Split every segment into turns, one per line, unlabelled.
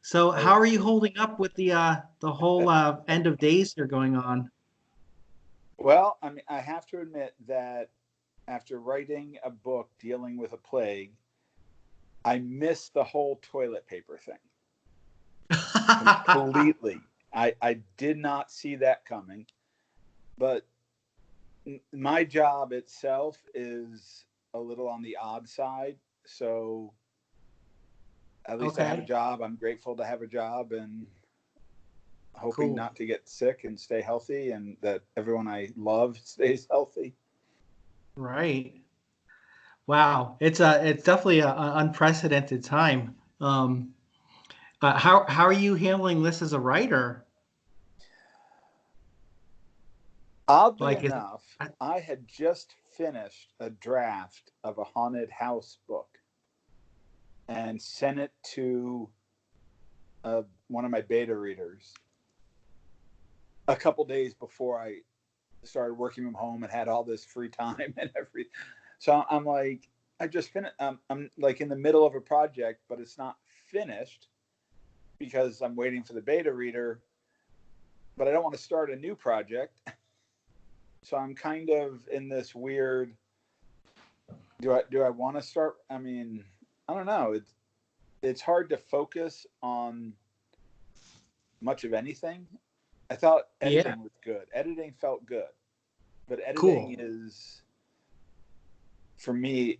So
Oh,
how are you holding up with the whole end of days here going on?
well, I mean, I have to admit that after writing a book dealing with a plague, I missed the whole toilet paper thing completely. I did not see that coming, but my job itself is a little on the odd side. So at least I have a
Okay,
job. I'm grateful to have a job and hoping
cool.
not to get sick and stay healthy and that everyone I love stays healthy.
Right. Wow. It's definitely a unprecedented time. How are you handling this as a writer?
Oddly
Like,
enough, I had just finished a draft of a haunted house book and sent it to one of my beta readers a couple days before I started working from home and had all this free time and everything. So I'm like, I just finished. I'm like in the middle of a project, but it's not finished because I'm waiting for the beta reader. But I don't want to start a new project, so I'm kind of in this weird. Do I want to start? I mean, I don't know. It's hard to focus on much of anything. I thought
yeah,
editing was good. Editing felt good, but editing
cool.
is for me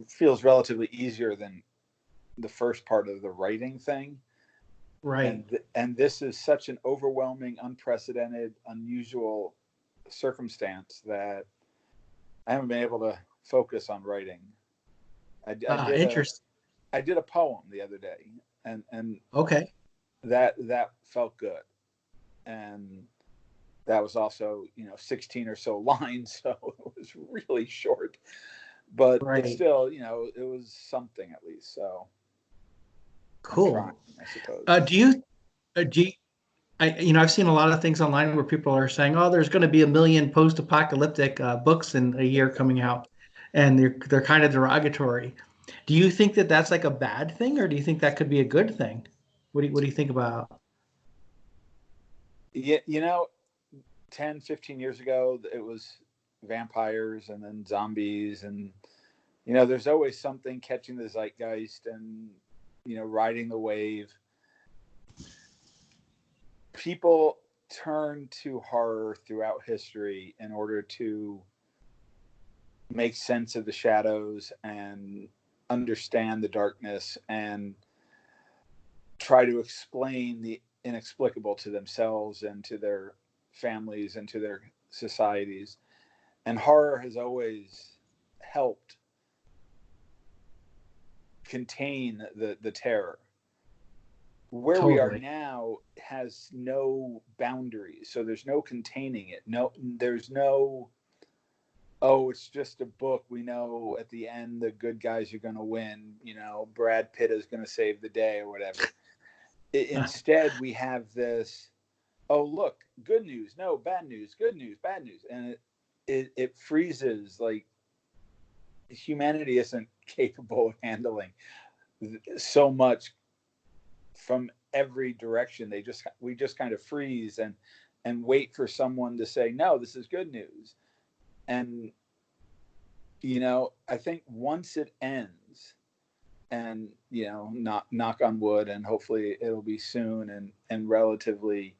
feels relatively easier than the first part of the writing thing.
Right.
And this is such an overwhelming, unprecedented, unusual circumstance that I haven't been able to focus on writing. I did a
Interesting.
I did a poem the other day, and
Okay.
that felt good, and that was also 16 or so lines, so it was really short, but it
Right.
still it was something at least. So I'm trying,
Cool.
I suppose.
Do you do you, I've seen a lot of things online where people are saying, "Oh, there's going to be a million post-apocalyptic books in a year coming out," and they're kind of derogatory. Do you think that that's like a bad thing, or do you think that could be a good thing? What do you think about?
Yeah, 10, 15 years ago, it was vampires and then zombies. And, there's always something catching the zeitgeist and, riding the wave. People turn to horror throughout history in order to make sense of the shadows and understand the darkness and try to explain the inexplicable to themselves and to their families and to their societies. And horror has always helped contain the terror. Where we are
Totally.
now has no boundaries, so there's no containing it. No, there's no, oh, it's just a book. We know at the end the good guys are going to win. Brad Pitt is going to save the day or whatever. Instead, we have this, oh, look, good news, no, bad news, good news, bad news. And it freezes, like humanity isn't capable of handling so much from every direction. We just kind of freeze and wait for someone to say, no, this is good news. And I think once it ends, and not knock on wood, and hopefully it'll be soon and relatively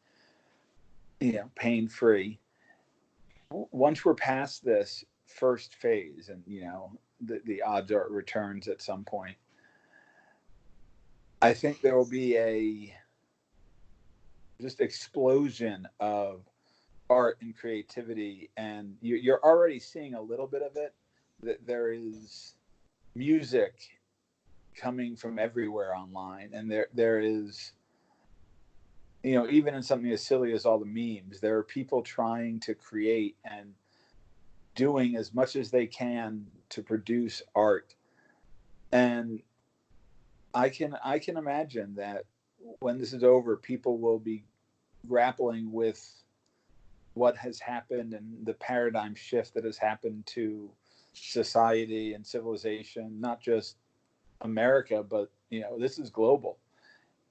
pain free. Once we're past this first phase, and the odds are it returns at some point, I think there will be a just explosion of art and creativity, and you're already seeing a little bit of it. That there is music coming from everywhere online, and there is even in something as silly as all the memes, there are people trying to create and doing as much as they can to produce art. And I can imagine that when this is over, people will be grappling with what has happened and the paradigm shift that has happened to society and civilization, not just America, but this is global.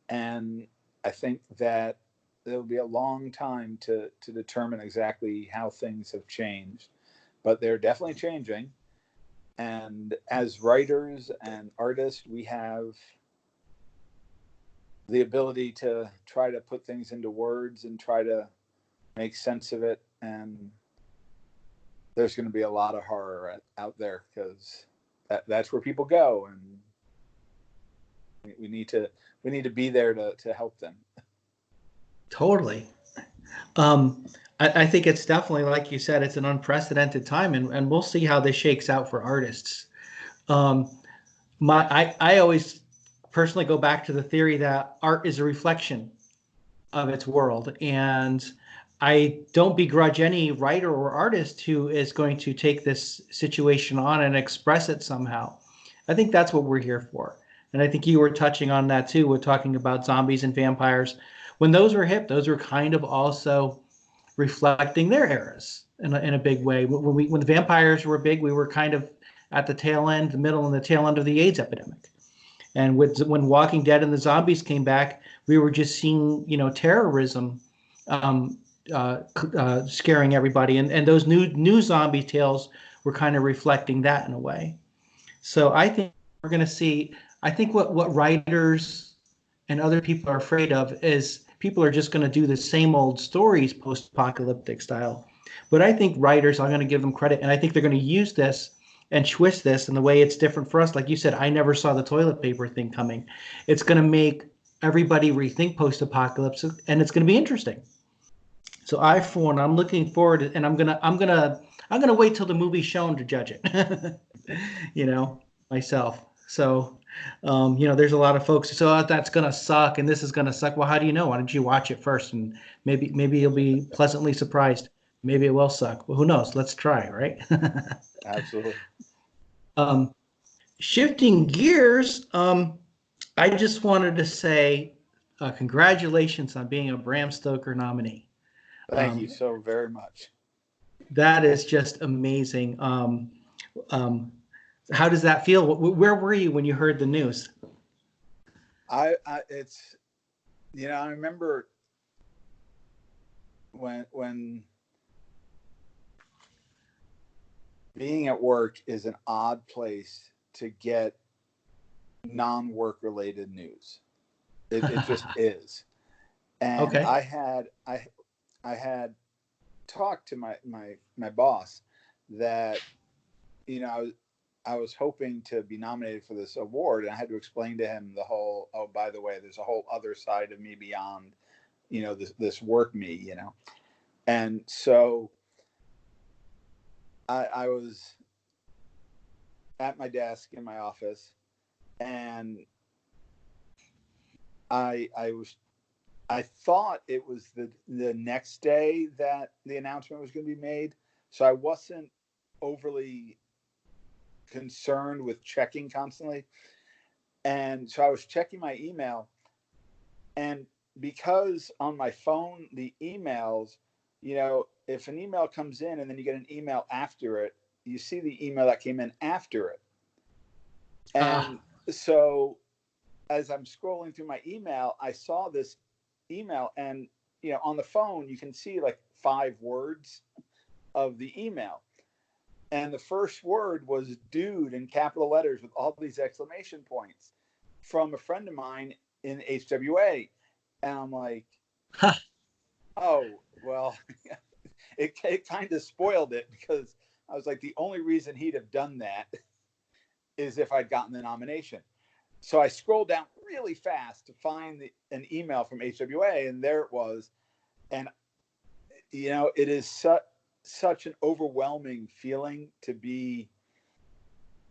And I think that there'll be a long time to determine exactly how things have changed, but they're definitely changing. And as writers and artists, we have the ability to try to put things into words and try to make sense of it. And there's going to be a lot of horror out there because that's where people go, and we need to be there to help them.
Totally. Um, I think it's definitely, like you said, it's an unprecedented time, and we'll see how this shakes out for artists. Um, I always personally go back to the theory that art is a reflection of its world, and I don't begrudge any writer or artist who is going to take this situation on and express it somehow. I think that's what we're here for. And I think you were touching on that too, with talking about zombies and vampires. When those were hip, those were kind of also reflecting their eras in a big way. When the vampires were big, we were kind of at the tail end, the middle and the tail end of the AIDS epidemic. And when Walking Dead and the zombies came back, we were just seeing, terrorism um, scaring everybody, and those new zombie tales were kind of reflecting that in a way. So I think we're going to see. I think what writers and other people are afraid of is people are just going to do the same old stories post-apocalyptic style. But I think writers, I'm going to give them credit, and I think they're going to use this and twist this in the way it's different for us. Like you said, I never saw the toilet paper thing coming. It's going to make everybody rethink post-apocalypse, and it's going to be interesting. So for one, I'm looking forward, and I'm gonna wait till the movie's shown to judge it. you know, myself. So, there's a lot of folks. So that's gonna suck, and this is gonna suck. Well, how do you know? Why don't you watch it first, and maybe you'll be pleasantly surprised. Maybe it will suck. Well, who knows? Let's try, right?
Absolutely.
um, Shifting gears, I just wanted to say congratulations on being a Bram Stoker nominee.
Thank you
Um,
so very much.
that is just amazing. Um, how does that feel? Where were you when you heard the news?
It's, I remember when being at work is an odd place to get non-work related news. It just is. And
Okay.
I had talked to my boss that, I was hoping to be nominated for this award, and I had to explain to him the whole, oh, by the way, there's a whole other side of me beyond, this work me. And so I was at my desk in my office, and I thought it was the next day that the announcement was going to be made, so I wasn't overly concerned with checking constantly. And so I was checking my email, and because on my phone the emails, if an email comes in and then you get an email after it, you see the email that came in after it.
Ah,
And so as I'm scrolling through my email, I saw this email, and on the phone you can see like 5 words of the email. And the first word was dude in capital letters with all these exclamation points from a friend of mine in HWA. And I'm like,
ha,
oh, well, it kind of spoiled it, because I was like, the only reason he'd have done that is if I'd gotten the nomination. So I scrolled down really fast to find an email from HWA, and there it was. And, it is such an overwhelming feeling to be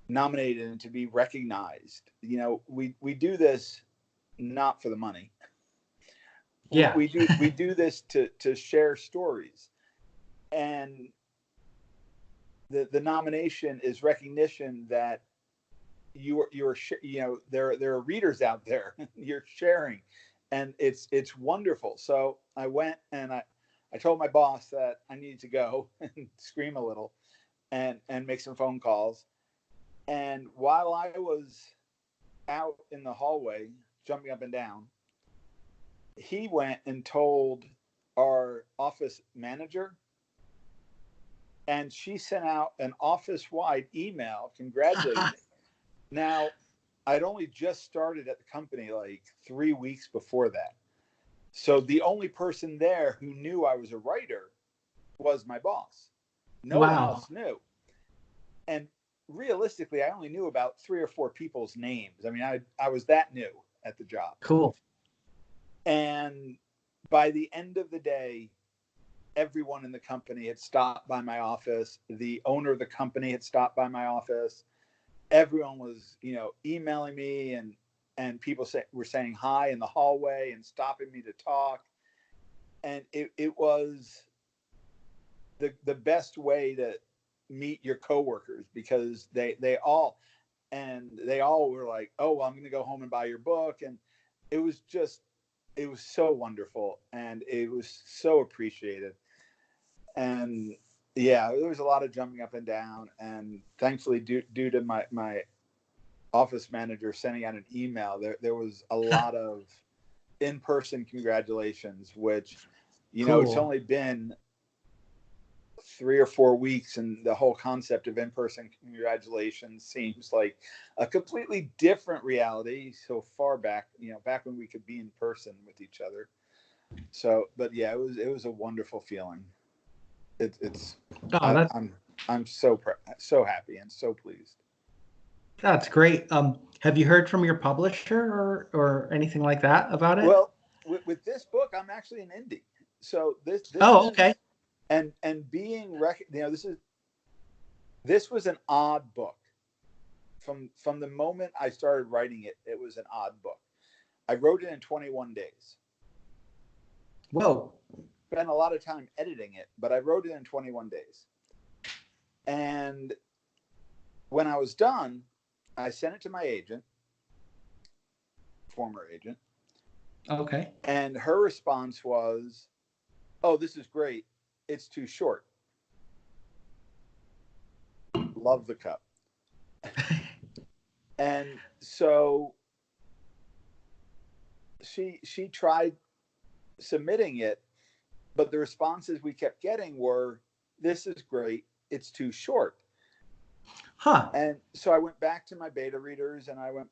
nominated and to be recognized. We do this not for the money.
yeah,
We do this to share stories, and the nomination is recognition that you're there are readers out there. You're sharing, and it's wonderful. So I went, and I told my boss that I needed to go and scream a little and make some phone calls. And while I was out in the hallway jumping up and down, he went and told our office manager, and she sent out an office-wide email congratulating me. Now, I'd only just started at the company like 3 weeks before that. So the only person there who knew I was a writer was my boss. No one
Wow.
else knew. And realistically, I only knew about 3 or 4 people's names. I mean, I was that new at the job.
Cool.
And by the end of the day, everyone in the company had stopped by my office. The owner of the company had stopped by my office. Everyone was, emailing me, and people were saying hi in the hallway and stopping me to talk. And it was the best way to meet your coworkers, because they all were like, oh, well, I'm going to go home and buy your book. And it was so wonderful, and it was so appreciated. And yeah, there was a lot of jumping up and down, and thankfully due to my office manager sending out an email, there was a lot of in-person congratulations, which,
Cool.
it's only been 3 or 4 weeks, and the whole concept of in-person congratulations seems like a completely different reality so far back, back when we could be in person with each other. So, but yeah, it was a wonderful feeling. I'm so happy and so pleased.
That's great. Have you heard from your publisher or anything like that about it?
Well, with this book, I'm actually an indie. So this
Oh, okay.
And being this was an odd book. From the moment I started writing it, it was an odd book. I wrote it in 21 days.
Whoa.
Spent a lot of time editing it, but I wrote it in 21 days. And when I was done, I sent it to my agent, former agent.
Okay.
And her response was, oh, this is great. It's too short. Love the cup. And so she tried submitting it, but the responses we kept getting were, this is great. It's too short.
Huh.
And so I went back to my beta readers, and I went,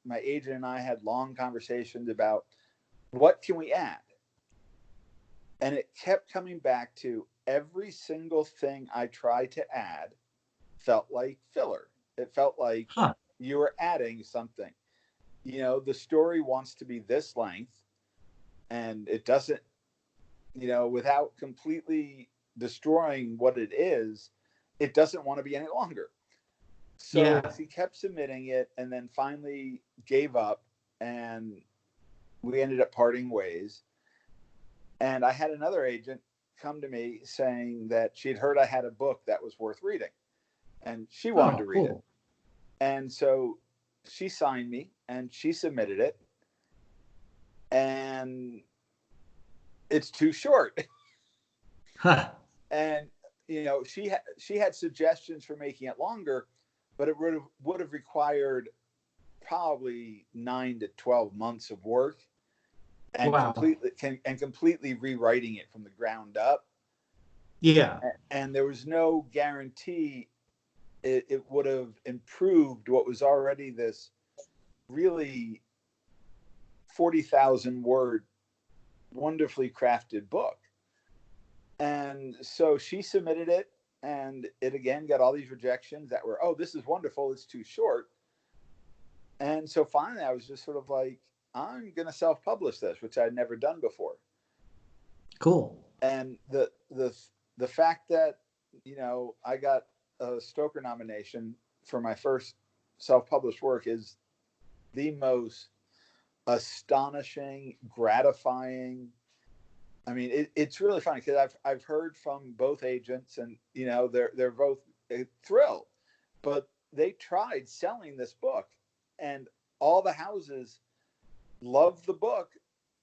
my agent and I had long conversations about what can we add? And it kept coming back to every single thing I tried to add felt like filler. It felt like you were adding something. The story wants to be this length, and it doesn't, without completely destroying what it is, it doesn't want to be any longer. So she kept submitting it, and then finally gave up, and we ended up parting ways. And I had another agent come to me saying that she'd heard I had a book that was worth reading, and she wanted to read it. And so she signed me, and she submitted it, and it's too short.
Huh.
And she had suggestions for making it longer, but it would have required probably 9 to 12 months of work, and completely rewriting it from the ground up.
Yeah.
And there was no guarantee it would have improved what was already this really 40,000 word, wonderfully crafted book. And so she submitted it, and it again got all these rejections that were, oh, this is wonderful, it's too short. And so finally I was just sort of like, I'm going to self-publish this, which I'd never done before.
Cool.
And the fact that, I got a Stoker nomination for my first self-published work is the most astonishing, gratifying. I mean, it's really funny because I've heard from both agents, and they're both thrilled, but they tried selling this book, and all the houses loved the book.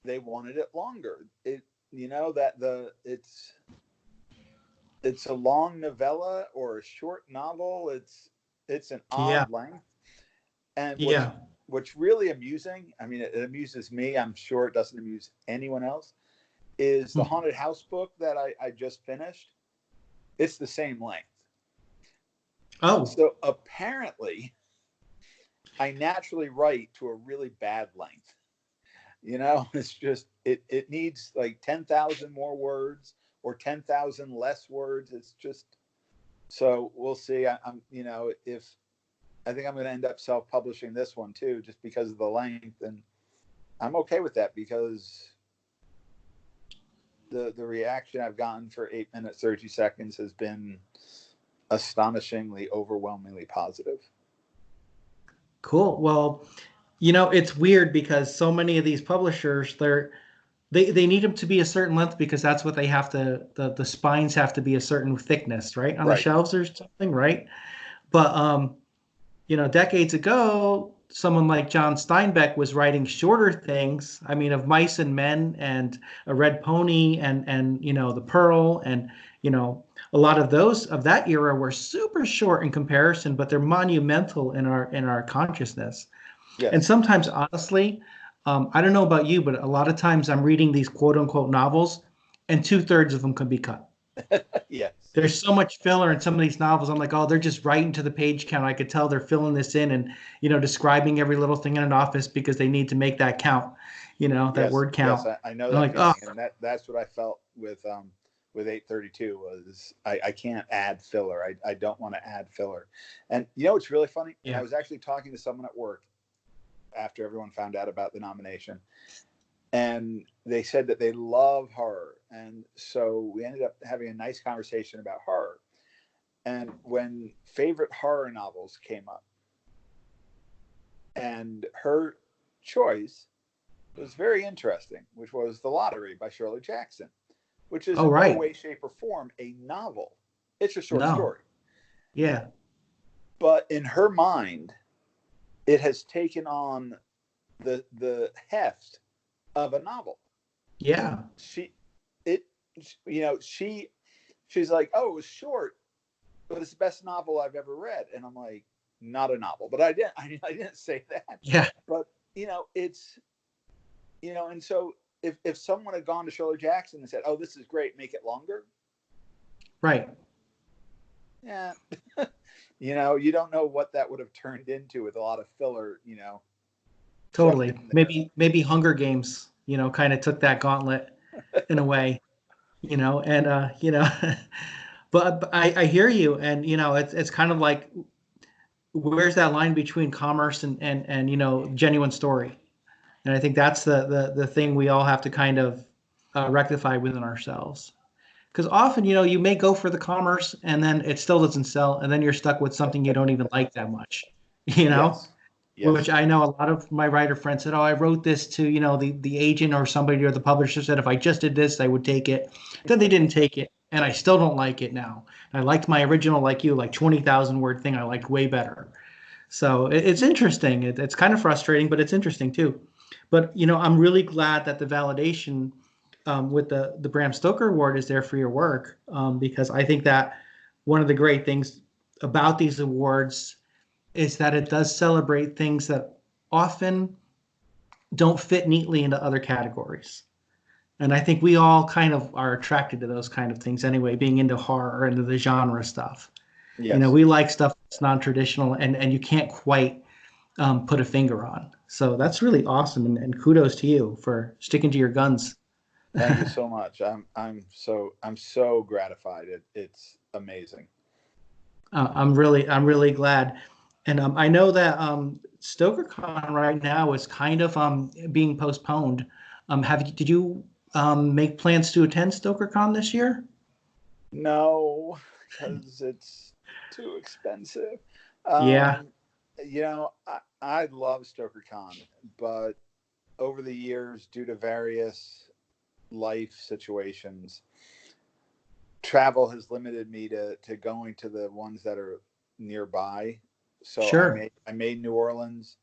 They wanted it longer. It's a long novella or a short novel. It's an odd length. And what's really amusing, I mean, it amuses me. I'm sure it doesn't amuse anyone else. Is the haunted house book that I just finished? It's the same length.
Oh,
So apparently, I naturally write to a really bad length. It's just it needs like 10,000 more words or 10,000 less words. It's just so we'll see. I'm if I think I'm going to end up self-publishing this one too, just because of the length, and I'm okay with that because the reaction I've gotten for 8 minutes 30 seconds has been astonishingly, overwhelmingly positive.
cool. Well, it's weird because so many of these publishers, they need them to be a certain length because that's what they have to, the spines have to be a certain thickness, right? On the
Right.
shelves or something, right? But decades ago, someone like John Steinbeck was writing shorter things. I mean, of Mice and Men and A Red Pony and The Pearl and a lot of those of that era were super short in comparison, but they're monumental in our consciousness. And
Yes.
sometimes, honestly, I don't know about you, but a lot of times I'm reading these quote unquote novels, and 2/3 of them can be cut.
Yes.
There's so much filler in some of these novels. I'm like, oh, they're just writing to the page count. I could tell they're filling this in and, describing every little thing in an office because they need to make that count, that
Yes.
word
Yes.
count.
I know
I'm
that
like, oh,
feeling, and that's what I felt with 832 was I can't add filler. I don't want to add filler. And it's really funny. And
yeah.
I was actually talking to someone at work after everyone found out about the nomination, and they said that they love horror, and so we ended up having a nice conversation about horror. And when favorite horror novels came up, and her choice was very interesting, which was The Lottery by Shirley Jackson, which is
Oh,
in no
right.
way, shape, or form a novel. It's a short
No.
story.
Yeah.
But in her mind, it has taken on the heft of a novel.
Yeah.
She it she's like, oh, it was short, but it's the best novel I've ever read. And I'm like, not a novel. But I didn't say that.
Yeah.
But it's and so if someone had gone to Shirley Jackson and said, oh, this is great, make it longer.
Right.
Yeah. You don't know what that would have turned into with a lot of filler, shoved
Totally.
in there.
Maybe Hunger Games, kind of took that gauntlet in a way, and but I hear you, and it's kind of like, where's that line between commerce and genuine story? And I think that's the thing we all have to kind of rectify within ourselves. Because often, you may go for the commerce and then it still doesn't sell, and then you're stuck with something you don't even like that much,
Yes.
Which
Yes.
I know a lot of my writer friends said, oh, I wrote this to, the agent or somebody or the publisher said, if I just did this, I would take it. Then they didn't take it. And I still don't like it now. I liked my original, like you, like 20,000 word thing. I liked way better. So it's interesting. It's kind of frustrating, but it's interesting too. But I'm really glad that the validation with the Bram Stoker Award is there for your work, because I think that one of the great things about these awards is that it does celebrate things that often don't fit neatly into other categories. And I think we all kind of are attracted to those kind of things anyway, being into horror and into the genre stuff.
Yes.
We like stuff that's non-traditional and you can't quite put a finger on. So that's really awesome, and kudos to you for sticking to your guns.
Thank you so much. I'm so gratified. It's amazing.
I'm really glad, and I know that StokerCon right now is kind of being postponed. Did you make plans to attend StokerCon this year?
No, because it's too expensive.
Yeah,
Um, I love StokerCon, but over the years, due to various life situations, travel has limited me to going to the ones that are nearby. So
sure.
I made New Orleans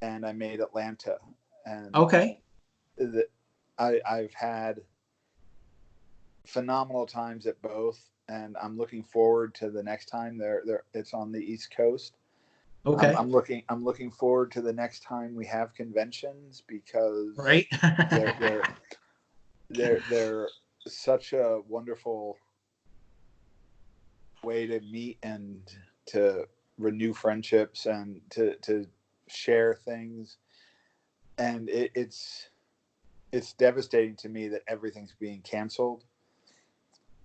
and I made Atlanta, and
Okay.
I've had phenomenal times at both, and I'm looking forward to the next time it's on the East Coast.
Okay.
I'm looking forward to the next time we have conventions, because
Right.
they're they're they're such a wonderful way to meet and to renew friendships and to share things. And it's devastating to me that everything's being canceled,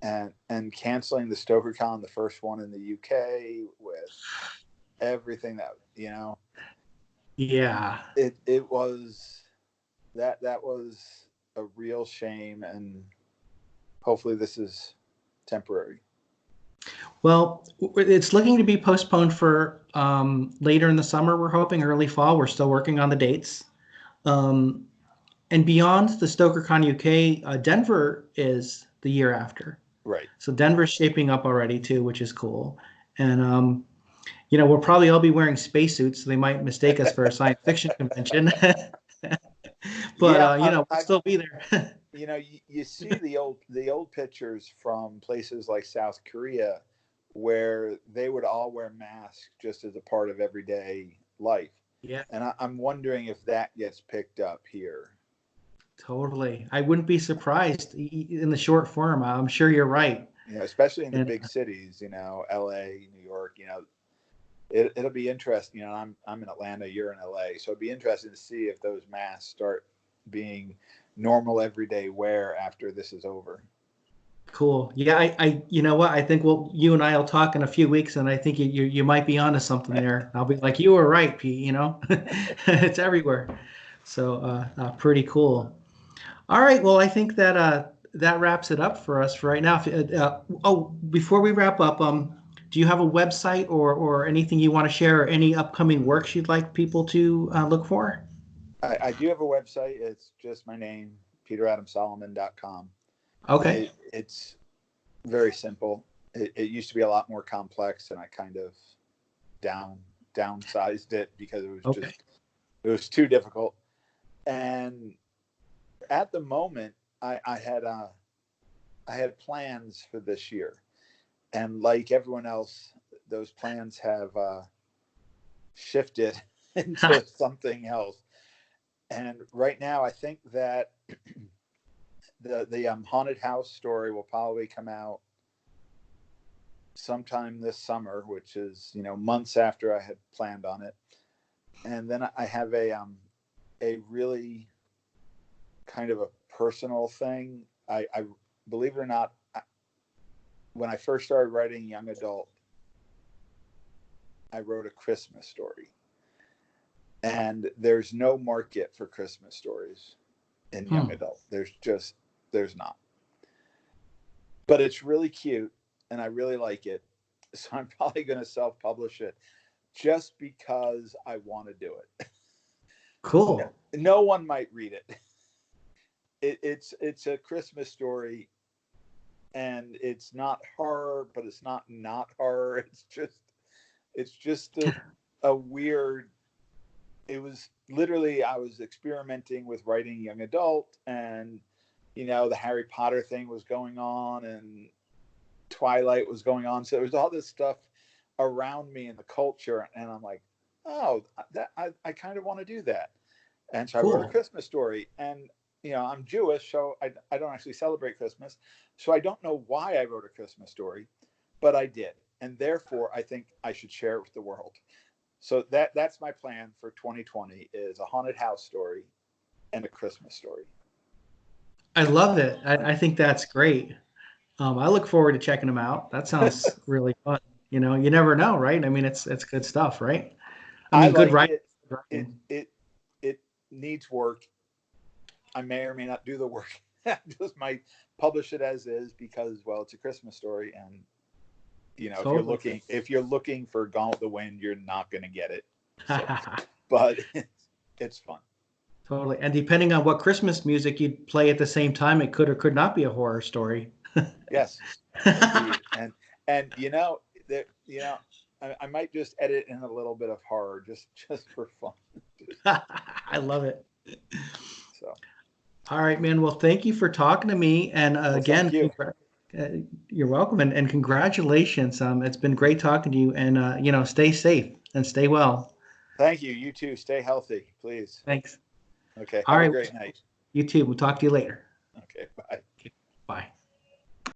and canceling the StokerCon, the first one in the UK, with everything that,
Yeah.
it was, that was a real shame, and hopefully this is temporary.
Well, it's looking to be postponed for later in the summer. We're hoping early fall. We're still working on the dates. Um, and beyond the StokerCon UK, Denver is the year after.
Right.
So Denver's shaping up already too, which is cool. And we'll probably all be wearing spacesuits, so they might mistake us for a science fiction convention. But
Yeah,
we'll still be there.
you see the old pictures from places like South Korea, where they would all wear masks just as a part of everyday life.
Yeah,
And I'm wondering if that gets picked up here.
totally. I wouldn't be surprised in the short form. I'm sure you're right.
Especially in the
And
big cities, LA, New York, it'll be interesting. I'm in Atlanta, you're in LA, so it'd be interesting to see if those masks start being normal everyday wear after this is over.
cool. Yeah, you know what? I think you and I will talk in a few weeks, and I think you might be onto something there. I'll be like, you were right, Pete. It's everywhere. So pretty cool. All right. Well, I think that wraps it up for us for right now. Before we wrap up, do you have a website or anything you want to share, or any upcoming works you'd like people to look for?
I do have a website. It's just my name, peteradamsalomon.com.
Okay.
It's very simple. It used to be a lot more complex, and I kind of downsized it because
Okay.
it was too difficult. And at the moment, I had plans for this year, and like everyone else, those plans have shifted into something else. And right now, I think that the haunted house story will probably come out sometime this summer, which is months after I had planned on it. And then I have a really kind of a personal thing. I believe it or not, when I first started writing young adult, I wrote a Christmas story, and there's no market for Christmas stories in young adult. There's not. But it's really cute, and I really like it. So I'm probably going to self-publish it just because I want to do it.
Cool.
No one might read it. It's a Christmas story, and it's not horror, but it's not horror. It's just a weird. It was literally, I was experimenting with writing young adult, and the Harry Potter thing was going on, and Twilight was going on. So there was all this stuff around me in the culture, and I'm like, oh, I kind of want to do that. And so I wrote a
Cool.
Christmas story, and I'm Jewish, so I don't actually celebrate Christmas, so I don't know why I wrote a Christmas story, but I did, and therefore I think I should share it with the world. So that's my plan for 2020, is a haunted house story and a Christmas story.
I love it. I think that's great. I look forward to checking them out. That sounds really fun. You never know, right? I mean, it's good stuff, right? I
I
mean, good
like
writing.
it. It needs work. I may or may not do the work. Just might publish it as is because, well, it's a Christmas story, and
Totally.
if you're looking for Gone with the Wind, you're not going to get it. So, but it's fun.
Totally. And depending on what Christmas music you'd play at the same time, it could or could not be a horror story.
Yes, indeed. And that I might just edit in a little bit of horror just for fun.
I love it.
So,
All right, man. Well, thank you for talking to me. And
well, thank
again,
you.
you're welcome. And congratulations. It's been great talking to you. And, stay safe. and stay well.
Thank you. You too. Stay healthy, please.
Thanks.
Okay.
All
Have a
right.
great night.
You too. We'll talk to you later.